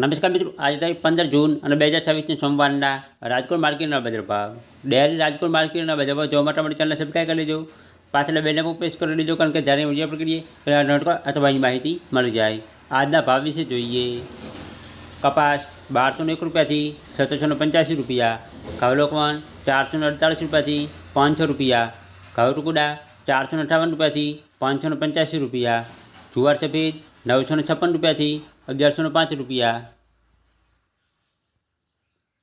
નમસ્કાર મિત્રો, આજે તારીખ 15 જૂન અને 2026 સોમવારના રાજકોટ માર્કેટના બજાર ભાવ. ડેરી રાજકોટ માર્કેટના બજાર ભાવ જોવા માટે અમારી ચેનલ સબસ્ક્રાઈબ કરી લેજો. પાછળ બેલને પણ પ્રેસ કરી લેજો, કારણ કે જ્યારે વિડીયો અપલોડ કરીએ ત્યારે નોટિફિકેશન અથવા એની માહિતી મળી જાય. આજના ભાવ વિશે જોઈએ. કપાસ 1201 રૂપિયાથી 1785 રૂપિયા, ઘઉં લોકવન 448 રૂપિયાથી 500 રૂપિયા, ઘઉં ટુકડા 458 રૂપિયાથી 585 રૂપિયા, જુવાર સફેદ 956 રૂપિયાથી 1105 રૂપિયા,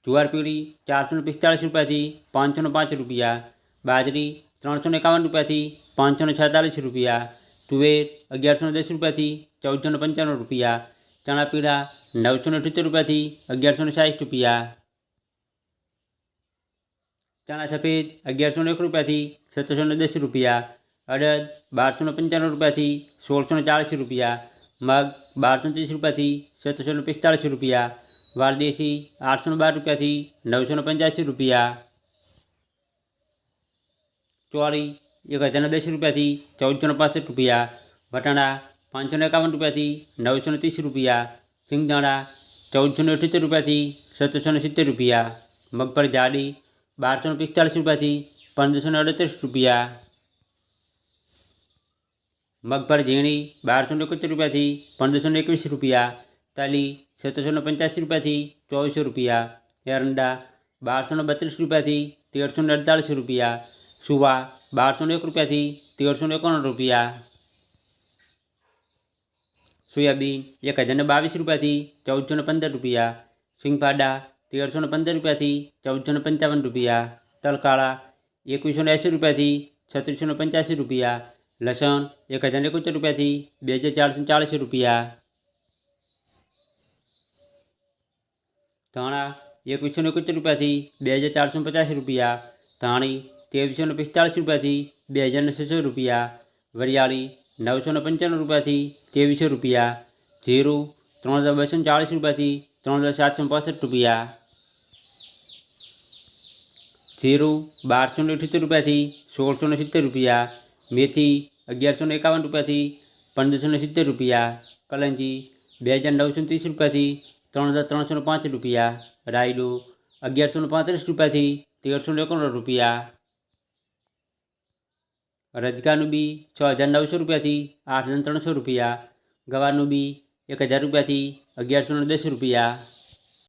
જુવાર પીળી 445 રૂપિયાથી 505 રૂપિયા, બાજરી 351 રૂપિયાથી 546 રૂપિયા, તુવેર 1110 રૂપિયાથી 1495 રૂપિયા, ચણા પીળા 978 રૂપિયાથી 1160 રૂપિયા, ચણા સફેદ 1101 રૂપિયાથી 1710 રૂપિયા, અડદ 1295 રૂપિયાથી 1640 રૂપિયા, મગ 1230 રૂપિયાથી 1745 રૂપિયા, વારદેશી 812 રૂપિયાથી 985 રૂપિયા, ચોળી 1010 રૂપિયાથી 1465 રૂપિયા, વટાણા 551 રૂપિયાથી 930 રૂપિયા, સિંગદાણા 1478 રૂપિયાથી 1770 રૂપિયા, મગફળી જાડી 1245 રૂપિયાથી 1538 રૂપિયા, મગફળી ઝીણી 1271 રૂપિયાથી 1521 રૂપિયા, તલી 1785 રૂપિયાથી 2400 રૂપિયા, એરંડા 1232 રૂપિયાથી 1348 રૂપિયા, સુવા 1201 રૂપિયાથી 1351 રૂપિયા, સોયાબીન 1022 રૂપિયાથી 1415 રૂપિયા, સિંગફાડા 1315 રૂપિયાથી 1455 રૂપિયા, તલકાળા 2180 રૂપિયાથી 3685 રૂપિયા, લસણ 1071 રૂપિયાથી 2440 રૂપિયા, ધાણા 2171 રૂપિયાથી 2450 રૂપિયા, ધાણી 2345 રૂપિયાથી 2600 રૂપિયા, વરિયાળી 995 રૂપિયાથી 2300 રૂપિયા, જીરું 3240 રૂપિયાથી 3765 રૂપિયા, જીરું 1278 રૂપિયાથી 1670 રૂપિયા, મેથી 1151 રૂપિયાથી 1570 રૂપિયા, કલંજી 2930 રૂપિયાથી 3305 રૂપિયા, રાયડું 1135 રૂપિયાથી 1351 રૂપિયા, રજકાનું બી 6900 રૂપિયાથી 8300 રૂપિયા, ગવારનું બી 1000 રૂપિયાથી 1110 રૂપિયા.